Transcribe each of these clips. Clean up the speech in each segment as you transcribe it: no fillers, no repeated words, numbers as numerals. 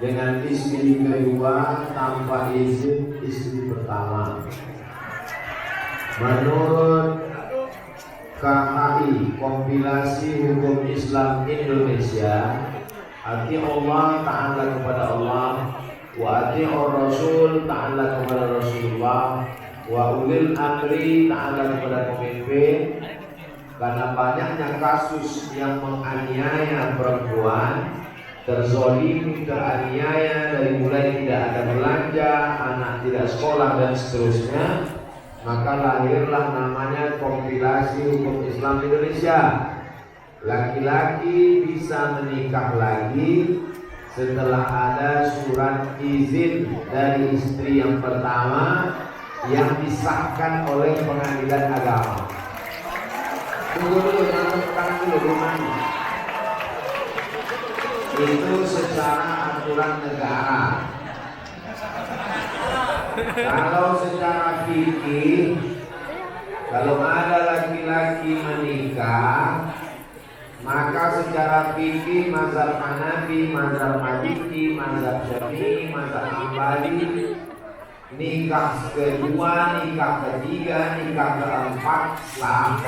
dengan istri kedua tanpa izin istri pertama. Menurut KHI, Kompilasi Hukum Islam Indonesia, ati Allah ta'ala kepada Allah, wa ati Rasul ta'ala kepada Rasulullah, wa ulil amri ta'ala kepada pemimpin. Karena banyaknya kasus yang menganiaya perempuan, terzolimi, teraniaya, dari mulai tidak ada belanja, anak tidak sekolah dan seterusnya, maka lahirlah namanya Kompilasi Hukum Islam Indonesia. Laki-laki bisa menikah lagi setelah ada surat izin dari istri yang pertama yang disahkan oleh pengadilan agama. Tunggu dulu, jangan tekan dulu rumahnya. Itu secara aturan negara. Kalau secara fikih, kalau ada laki-laki menikah, maka secara fikih mazhab Hanafi, mazhab Maliki, mazhab Syafi'i, mazhab Hambali, nikah kedua, nikah ketiga, nikah keempat sah.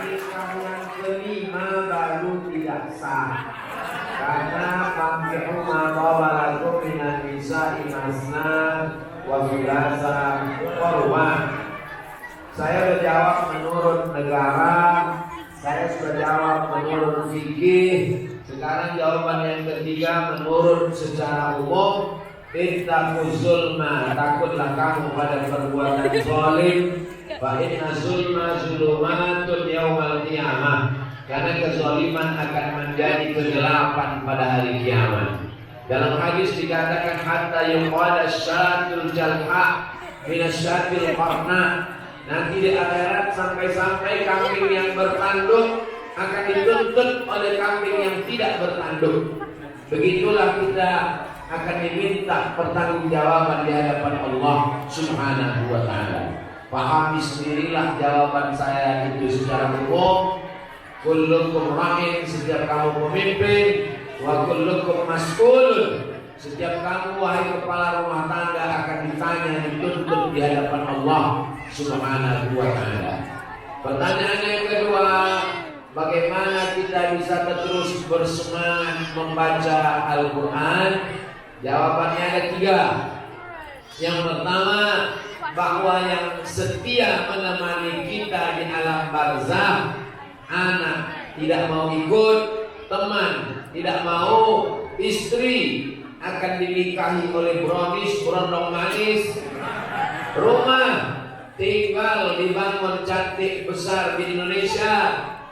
Nikah yang kelima baru tidak sah. Karena fambihu ma tawalakum minan nisa'i masna wa thulatha wa ruba'. Saya sudah jawab menurut negara, saya sudah jawab menurut fikih. Sekarang jawaban yang ketiga menurut secara umum. Ittaquz zulma, takutlah kamu pada perbuatan zalim. Fa inna zulma zulumatun yaumal qiyamah. Karena kezaliman akan menjadi kegelapan pada hari kiamat. Dalam hadis dikatakan hatta yuqala syatul jalha min asyatil qarna. Nanti di akhirat sampai-sampai kambing yang bertanduk akan dituntut oleh kambing yang tidak bertanduk. Begitulah kita akan diminta pertanggungjawaban di hadapan Allah Subhanahu wa taala. Pahami sendirilah jawaban saya itu secara umum. Kullukum ra'in, setiap kamu pemimpin, wa kullukum mas'ulun, setiap kamu wahai kepala rumah tangga akan ditanya, dituntut di hadapan Allah Subhanahu wa taala. Pertanyaan yang kedua, bagaimana kita bisa terus bersemangat membaca Al-Quran? Jawabannya ada 3. Yang pertama, bahwa yang setia menemani kita di alam barzah, anak tidak mau ikut, teman tidak mau, istri akan dinikahi oleh brownies, berondong manis, rumah tinggal dibangun cantik besar di Indonesia.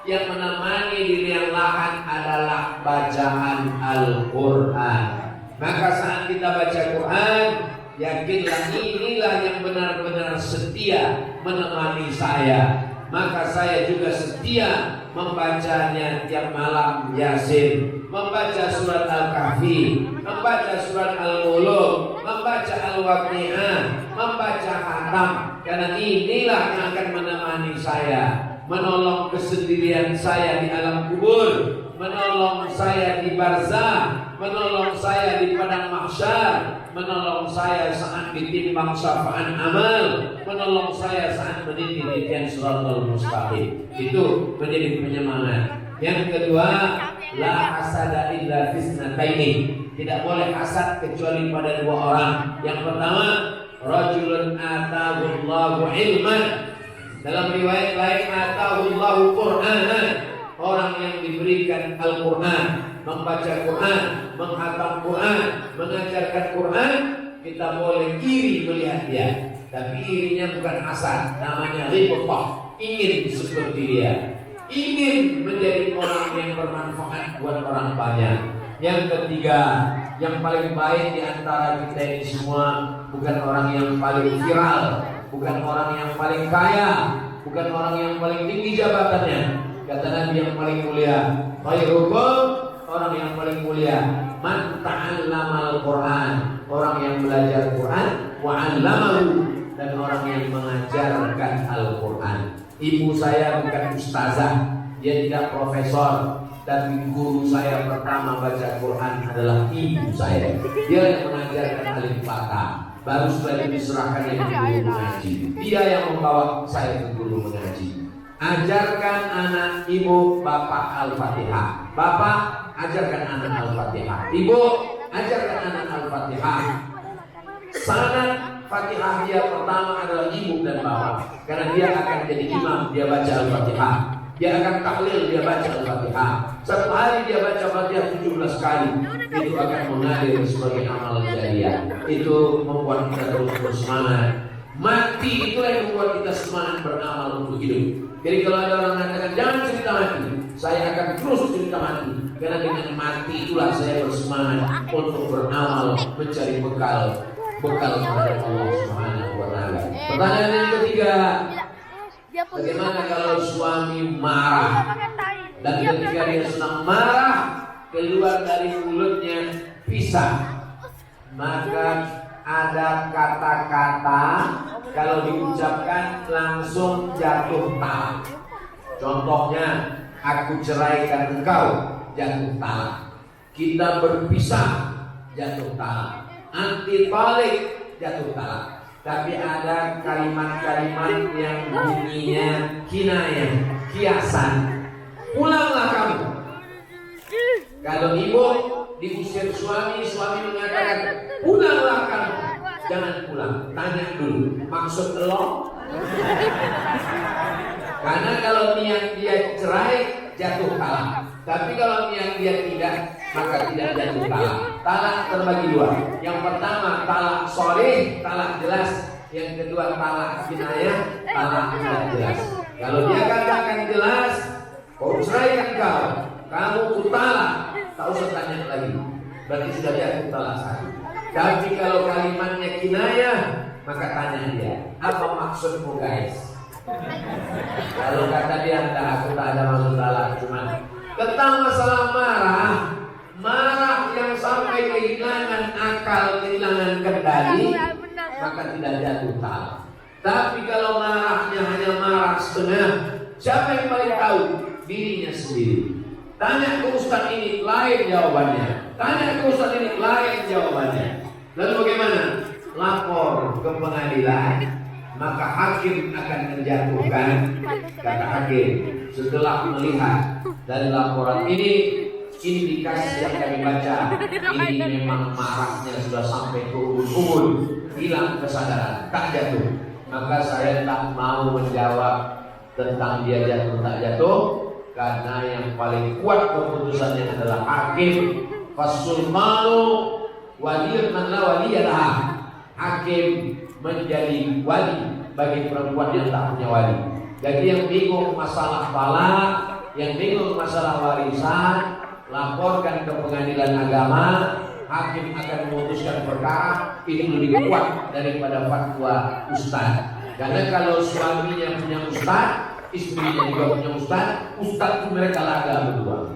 Yang menemani di liang lahat adalah bacaan Al-Quran. Maka saat kita baca Quran, yakinlah inilah yang benar-benar setia menemani saya. Maka saya juga setia membacanya tiap malam Yasin, membaca surat Al-Kahfi, membaca surat Al-Muluk, membaca Al-Waqi'ah, membaca Khatam. Karena inilah yang akan menemani saya, menolong kesendirian saya di alam kubur, menolong saya di barzah, menolong saya di padang mahsyar, menolong saya saat ditimbang syafa'an amal, menolong saya saat meniti titian siratal mustaqim. Itu menjadi penyemangat. Yang kedua, la hasada illa fisnataini, tidak boleh hasad kecuali pada 2 orang. Yang pertama, rajulun atahullahu ilman, dalam riwayat lain atahullahu qur'anan, orang yang diberikan Al-Quran, membaca Quran, menghatam Quran, mengajarkan Quran. Kita boleh iri melihat dia, tapi irinya bukan hasad, namanya ghibthah, ingin seperti dia, ingin menjadi orang yang bermanfaat buat orang banyak. Yang ketiga, yang paling baik di antara kita ini semua bukan orang yang paling viral, bukan orang yang paling kaya, bukan orang yang paling tinggi jabatannya. Kata Nabi yang paling mulia, khairukum, orang yang paling mulia, man ta'allamal Qur'an, orang yang belajar Quran, wa 'allamahu, dan orang yang mengajarkan Al-Quran. Ibu saya bukan ustazah, dia tidak profesor, tapi guru saya pertama baca Quran adalah ibu saya. Dia yang mengajarkan alif fathah. Baru setelah itu diserahkan yang guru mengaji. Dia yang membawa saya ke guru mengaji. Ajarkan anak ibu bapak Al-Fatihah. Bapak ajarkan anak Al-Fatihah. Ibu ajarkan anak Al-Fatihah. Sanad Fatihah dia pertama adalah ibu dan bapak, karena dia akan jadi imam, dia baca Al-Fatihah. Dia akan tahlil, dia baca Al-Fatihah. Satu hari dia baca Fatihah 17 kali. Itu akan mengalir sebagai amal jariah. Itu membuat kita terus bersemangat. Mati itu yang membuat kita semangat beramal untuk hidup. Jadi kalau ada orang mengatakan jangan cerita mati, saya akan terus cerita mati. Karena dengan mati itulah saya bersemangat untuk beramal, mencari bekal kepada Allah Subhanahu wa taala. Pertanyaan yang ketiga, bagaimana kalau suami marah dan ketika dia sedang marah keluar dari mulutnya pisah, maka ada kata-kata kalau diucapkan langsung jatuh talak. Contohnya, aku ceraikan engkau, jatuh talak. Kita berpisah, jatuh talak. Anti balik, jatuh talak. Tapi ada kalimat-kalimat yang bunyinya kinayah, kiasan. Pulanglah kamu. Kalau ibu diusir suami, suami mengatakan pulanglah kamu. Jangan pulang, tanya dulu maksud lo. Karena kalau niat dia cerai jatuh talak. Tapi kalau niat dia tidak, maka tidak jatuh talak. Talak terbagi dua. Yang pertama talak sharih, talak jelas. Yang kedua talak kinayah, talak tidak jelas. Kalau dia katakan jelas, kau ceraikan kau, kamu kutalak, tak usah tanya lagi. Berarti sudah jatuh talak satu. Tapi kalau kalimatnya kinayah, maka tanya dia, apa maksudmu guys? Kalau kata dia, enggak, aku tak ada maksud talak, cuma tentang masalah marah yang sampai kehilangan akal, kehilangan kendali, maka tidak jatuh talak. Tapi kalau marahnya hanya marah setengah, siapa yang paling tahu? Dirinya sendiri. Tanya ke ustaz ini, lain jawabannya. Tanya ke ustaz ini, lain jawabannya. Lalu bagaimana? Lapor ke pengadilan, maka hakim akan menjatuhkan. Kata hakim, setelah melihat dari laporan ini indikasi yang kami baca, ini memang marahnya sudah sampai ke ubun-ubun, hilang kesadaran, tak jatuh. Maka saya tak mau menjawab tentang dia jatuh tak jatuh, karena yang paling kuat keputusannya adalah hakim. Fasul malu waliyun man la waliyalah. Hakim menjadi wali bagi perempuan yang tak punya wali. Jadi yang bingung masalah talak, yang bingung masalah warisan, laporkan ke pengadilan agama. Hakim akan memutuskan perkara ini lebih kuat daripada fatwa ustaz. Karena kalau suaminya punya ustaz, istrinya juga punya ustaz itu mereka laga berdua.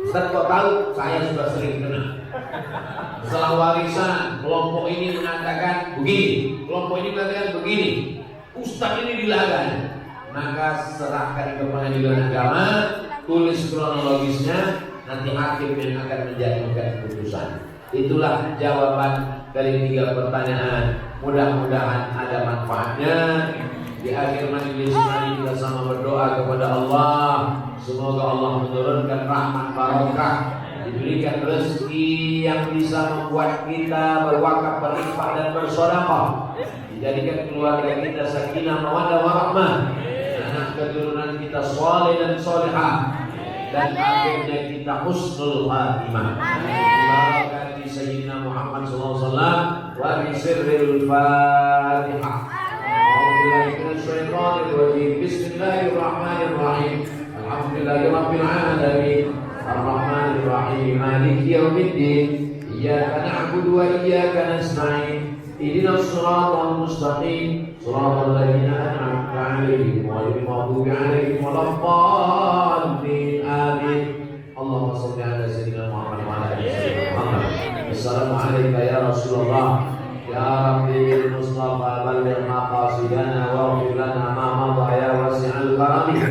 Ustaz kok tahu? Saya sudah sering kena. Masalah warisan, kelompok ini mengatakan begini, kelompok ini mengatakan begini. Ustaz ini dilagan. Maka serahkan ke pengadilan agama, tulis kronologisnya, nanti hakim yang akan menjatuhkan keputusan. Itulah jawaban dari 3 pertanyaan. Mudah-mudahan ada manfaatnya. Di akhir majelis ini kita sama berdoa kepada Allah. Semoga Allah menurunkan rahmat barokah, diberikan rezeki yang bisa membuat kita berwakaf, berlimpah dan bersedekah. Dijadikan keluarga kita sakinah, mawaddah warahmah. Anak keturunan kita saleh dan salihah. Dan akhirnya kita husnul khatimah. Barakati Sayyidina Muhammad SAW wa bi sirril Fatihah. Bismillahirrahmanirrahim. Alhamdulillahirabbil alamin. Arrahmanir rahim. Maliki yaumiddin. Iyyaka na'budu wa iyyaka nasta'in. Ihdinas siratal mustaqim. Shiratal ladzina an'amta 'alaihim ghairil maghdubi 'alaihim waladdallin. Amin. Allahumma shalli ala sayyidina Muhammad wa ala ali sayyidina Muhammad. Assalamualaikum ya Rasulullah. Ya Rabbi Mustafa balligh maqasidana wa ighfir lana ma madha ya wasi'al karami.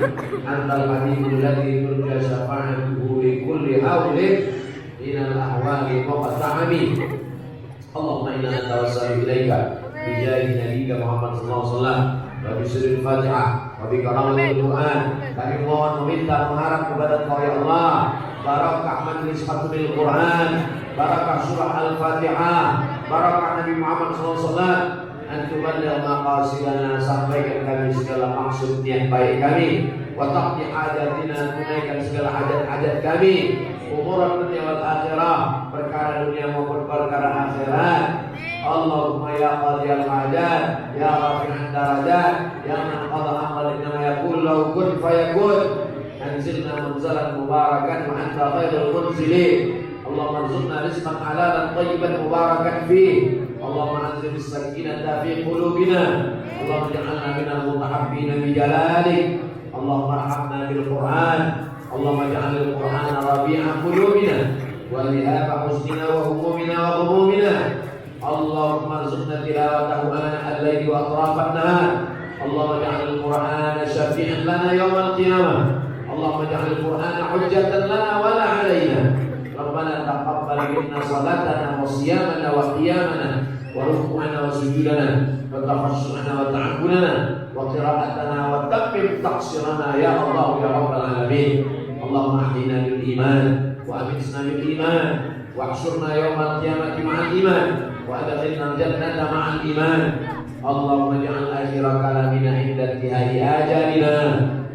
Anta antal habibul ladzi turja syafa'atuhu li kulli haulin minal ahwali muqta'ami. Allahumma inna natawassalu ilaika bi jahi nabiyyika Muhammad sallallahu alaihi wasallam wa bi sirril Fatihah wa bi karamatil Quran. Kami mohon meminta mengharap kepada Engkau ya Allah, barakah majlis khatmil Quran, barakah surah Al-Fatihah, barakah Nabi Muhammad sallallahu alaihi wasallam. Antum badal maqasidana, sampaikan kami segala maksud niat baik kami, wa taqdi hajatina, tunaikan segala hajat-hajat kami, umuran dunia wal akhirah, perkara dunia maupun perkara akhirat. Allahumma ya qadiyal hajat, ya rafi'an darajat, ya man qada amran innama yaqul lahu kun fayakun, anzilna munzalan mubarakan wa anta khairul munzilin. Allahumma arzuqna rizqan halalan tayyiban mubarakan fih. Allahumma anzil as-sakinata fi qulubina. Allahumma ij'alna minal mutahabbina bi jalalik. Allahumma arhamna bil Qur'an. Allahumma ij'al al-Qur'ana rabi'a qulubina wa dhihaba husnina wa humumina wa ghumumina. Allahumma arzuqna tilawatahu ana al-layli wa atrafan nahar. Allahumma ij'al al-Qur'ana syafi'an lana yawm al-qiyamah. Allahumma ij'al al-Qur'ana hujjatan lana wa la 'alaina. Rabbana taqabbal minna salatana wa siyamana wa qiyamana wa ruku'ana wa sujudana wa takhassu'ana wa ta'abbudana wa qira'atana wa tammim taqsirana ya Allah ya Rabbal alamin. Allahumma ahdina bil iman wa amitna bil iman wa ahsyurna yawmal qiyamati ma'al iman wa adkhilna al-jannata ma'al iman. Allahumma ij'al akhira kalamina inda intihai ajalina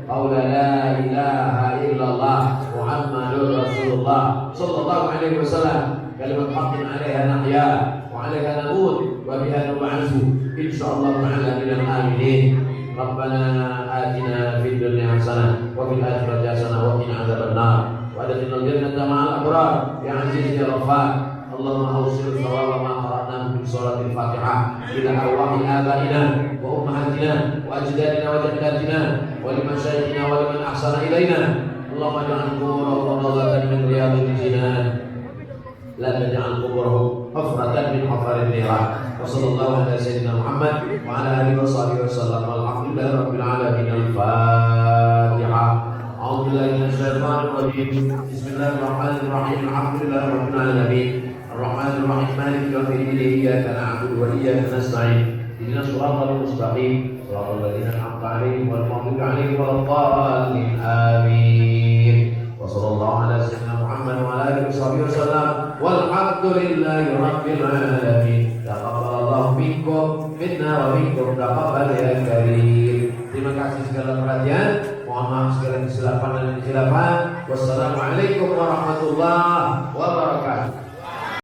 qawla la ilaha illallah Muhammadur Rasulullah sallallahu alaihi wasallam, kalimat haqqin 'alaiha nahya wa 'alaiha namut wa biha nub'atsu insyaallah ta'ala minal aminin. Rabbana atina fid dunya hasanah wa fil akhirati hasanah wa qina adzabannar wa adkhilna al-jannata ma'al abrar ya aziz ya ghaffar. Allahumma awsil thawaba ma qara'na min suratil Fatihah ila arwahi abaina wa ummahatina wa ajdadina wa jaddatina wa liman syayikhina wa liman ahsana ilaina. Allahumma ja'al quburahum rawdatan min riyadil jinan, la taj'al quburahum hufratan min hufarin niran. Wa sallallahu ala sayyidina Muhammad wa ala alihi wa sahbihi wa sallam. Alhamdulillahi rabbil alamin. Al-Fatihah. A'udzu billahi minasy syaithanir rajim. Bismillahirrahmanirrahim. Alhamdulillahi rabbil alamin. Ar-Rahmanir Rahim. Maliki yaumiddin. Iyyaka na'budu wa iyyaka nasta'in. Ihdinas siratal mustaqim. Shiratal ladzina an'amta 'alaihim ghairil maghdubi 'alaihim waladdallin. Amin. Wa sallallahu ala sayyidina Muhammad wa ala alihi wasallam. Walhamdulillahi rabbil alamin. Taqabbalallahu minkum minna wa minkum taqabbal ya karim. Terima kasih segala perhatian. Mohon maaf segala kesilapan dan kesilapan. Wassalamualaikum warahmatullahi wabarakatuh.